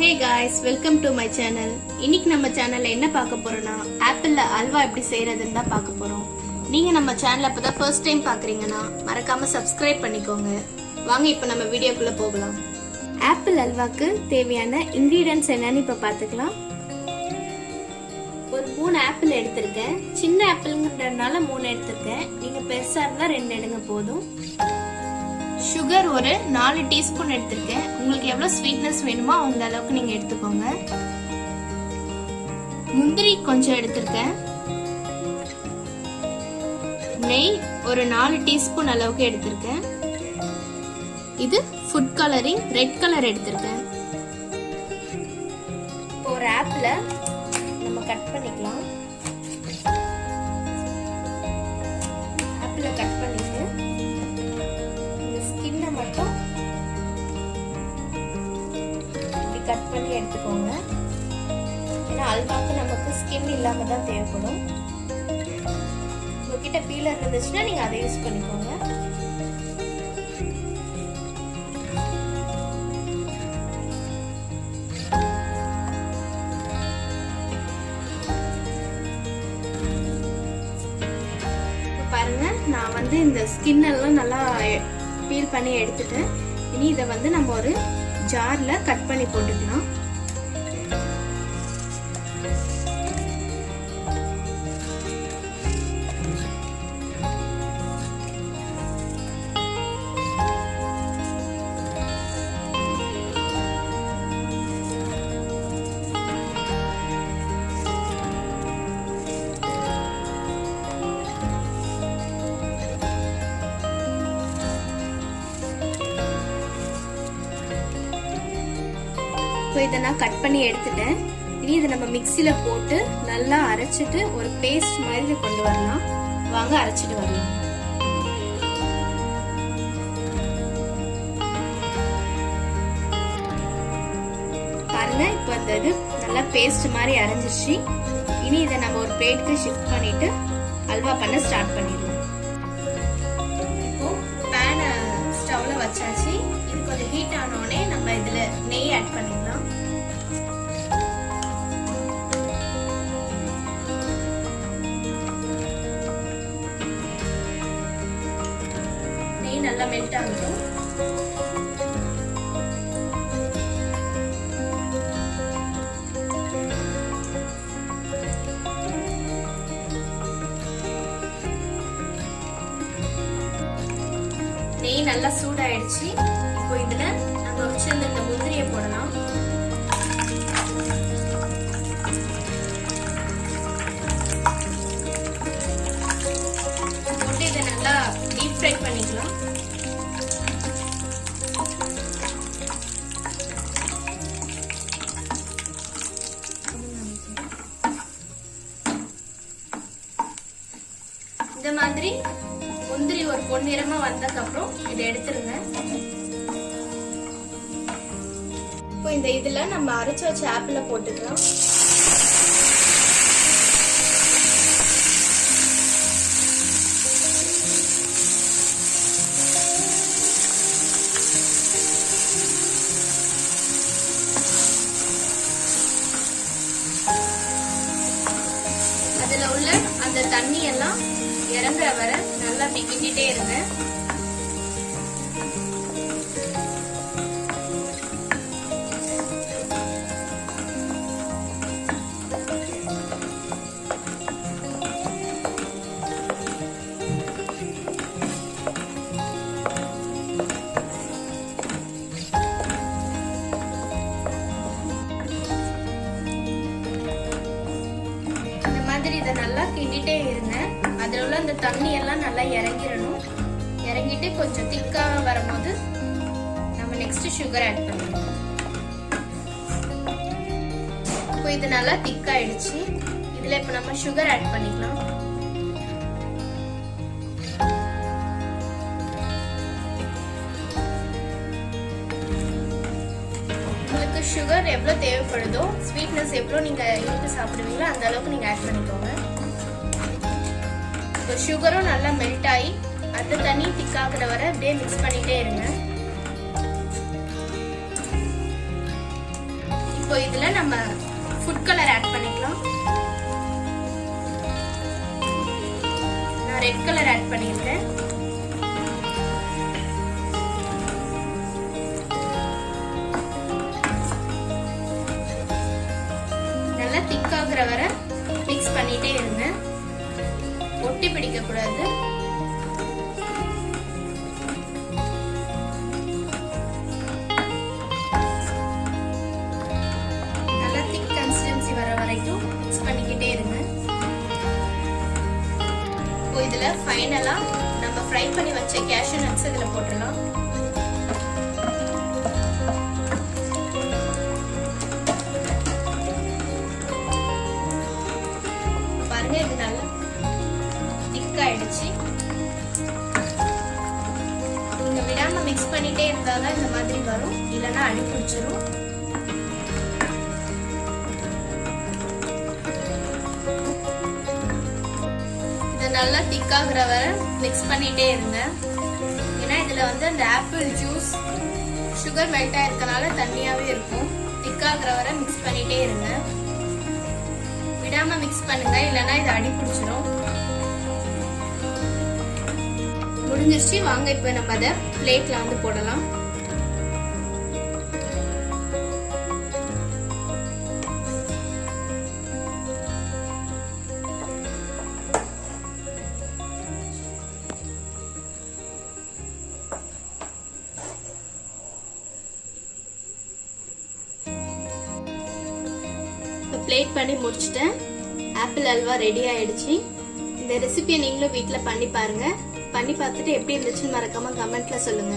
Hey guys, welcome to my channel. இன்னைக்கு நம்ம சேனல்ல என்ன பார்க்க போறோம்னா ஆப்பிள்ல அல்வா எப்படி செய்யறதுன்னு தான் பார்க்க போறோம். நீங்க நம்ம சேனலை இப்பதான் ஃபர்ஸ்ட் டைம் பாக்குறீங்கன்னா மறக்காம சப்ஸ்கிரைப் பண்ணிக்கோங்க. வாங்க இப்போ நம்ம வீடியோக்குள்ள போகலாம். ஆப்பிள் அல்வாக்கு தேவையான இன்கிரிடியன்ட்ஸ் என்னன்னு இப்ப பாத்துக்கலாம். ஒரு 3 ஆப்பிள் எடுத்திருக்கேன். சின்ன ஆப்பிள்ங்கறதுனால 3 எடுத்திருக்கேன். நீங்க பெருசா இருந்தா 2 எடுங்க போதும். சுகர் ஒரு 4 டீஸ்பூன் எடுத்திருக்கேன். உங்களுக்கு எவ்வளவு ஸ்வீட்னஸ் வேணுமோ அந்த அளவுக்கு நீங்க எடுத்துக்கோங்க. முந்திரி கொஞ்சம் எடுத்திருக்கேன். நெய் ஒரு 4 டீஸ்பூன் அளவுக்கு எடுத்திருக்கேன். இது ஃபுட் கலரிங் ரெட் கலர் எடுத்திருக்கேன். ஒரு ஆப்பிள நம்ம கட் பண்ணிக்கலாம். ஆப்பிள கட் பண்ணிட்டு ஸ்கின்னை மட்டும் இப்படி கட் பண்ணி எடுத்துக்கோங்க. ஏன்னா அல்வாக்கு நமக்கு ஸ்கின் இல்லாம தான் தேவைப்படும். உங்ககிட்ட பீலர் இருந்துச்சுன்னா நீங்க அதை யூஸ் பண்ணிக்கோங்க. பாருங்க, நான் வந்து இந்த ஸ்கின் எல்லாம் நல்லா பீல் பண்ணி எடுத்துட்டேன். இனி இதை வந்து நம்ம ஒரு ஜார்ல கட் பண்ணி போட்டுக்கலாம். இதை நான் கட் பண்ணி எடுத்துட்டேன். இனி இதை நம்ம மிக்சியில போட்டு நல்லா அரைச்சிட்டு ஒரு பேஸ்ட் மாதிரி கொண்டு வரலாம். வாங்க அரைச்சிட்டு வரலாம். பாருங்க, இப்போ இந்த இது நல்லா பேஸ்ட் மாதிரி அரைஞ்சிருச்சு. இனி இதை நம்ம ஒரு பிளேட்க்கு ஷிஃப்ட் பண்ணிட்டு அல்வா பண்ண ஸ்டார்ட் பண்ணிடலாம். இப்போ பேனை ஸ்டவ்ல வச்சாச்சு. இது கொஞ்சம் ஹீட் ஆனோடனே நம்ம இதுல நெய் ஆட் பண்ணிடலாம். நெய் நல்லா மெல்ட் ஆகட்டும். நெய் நல்லா சூடாயிடுச்சு. இப்போ இதுல நம்ம வச்சிருந்த இந்த முந்திரியை போடலாம். போட்டு இதை நல்லா டீப் ஃப்ரை பண்ணிக்கலாம். இந்த மாதிரி முந்திரி ஒரு பொன்னிறமா வந்ததுக்கு அப்புறம் இதை எடுத்துருங்க. இப்போ இந்த இதுல நம்ம அரைச்சு வச்ச ஆப்பிள போட்டுக்கலாம். அதுல உள்ள அந்த தண்ணி எல்லாம் இறங்குற வர நல்லா கிண்டிட்டே இருங்க. இந்த மாதிரி இதை நல்லா கிண்டிட்டே இருங்க. அதுல உள்ள அந்த தண்ணி எல்லாம் நல்லா இறங்கிடணும். இறங்கிட்டு கொஞ்சம் திக்கா வரும்போது நம்ம நெக்ஸ்ட் சுகர் ஆட் பண்ணணும். இப்போ இது நல்லா திக்காயிடுச்சு. இதுல இப்ப நம்ம சுகர் ஆட் பண்ணிக்கலாம். உங்களுக்கு சுகர் எவ்வளவு தேவைப்படுதோ, ஸ்வீட்னஸ் எவ்வளவு நீங்க இனிப்பு சாப்பிடுவீங்களோ அந்த அளவுக்கு நீங்க ஆட் பண்ணிக்கோங்க. சுகரும் நல்லா மெல்ட் ஆகி அந்த தண்ணி திக்காக்குற வரை அப்படியே மிக்ஸ் பண்ணிட்டே இருங்க. இப்போ இதுல நம்ம ஃபுட் கலர் ஆட் பண்ணிக்கலாம். நான் ரெட் கலர் ஆட் பண்ணிருக்கேன். நல்லா திக்காகிற வரை மிக்ஸ் பண்ணிட்டே இருங்க. ஒட்டி பிடிக்க கூடாது. நல்லா திக் கன்சிஸ்டன்சி வர வரைக்கும் மிக்ஸ் பண்ணிக்கிட்டே இருங்க. இப்போ இதுல ஃபைனலா நம்ம ஃப்ரை பண்ணி வச்ச கேஷ்யூ நட்ஸ் இதுல போட்டுடலாம். பாருங்க, இது நல்லா திக் ஆயிடுச்சு. நீங்க விடாம மிக்ஸ் பண்ணிட்டே இருந்தாதான் இந்த மாதிரி வரும், இல்லைன்னா அடி பிடிச்சிரும். இதை நல்லா திக்காகிற வரை மிக்ஸ் பண்ணிட்டே இருங்க. ஏன்னா இதுல வந்து அந்த ஆப்பிள் ஜூஸ் சுகர் மெல்ட் ஆயிருக்கனால தண்ணியாவே இருக்கும். திக்காகிற வரை மிக்ஸ் பண்ணிட்டே இருங்க. விடாம மிக்ஸ் பண்ணுங்க, இல்லைன்னா இது அடி பிடிச்சிரும். முடிஞ்சிருச்சு. வாங்க இப்ப நம்ம அதை பிளேட்ல வந்து போடலாம். பிளேட் பண்ணி முடிச்சிட்டேன். ஆப்பிள் அல்வா ரெடி ஆயிடுச்சு. இந்த ரெசிபியை நீங்களும் வீட்டில் பண்ணி பாருங்க. பண்ணி பார்த்துட்டு எப்படி இருந்துச்சுன்னு மறக்காம கமெண்ட்ல சொல்லுங்க.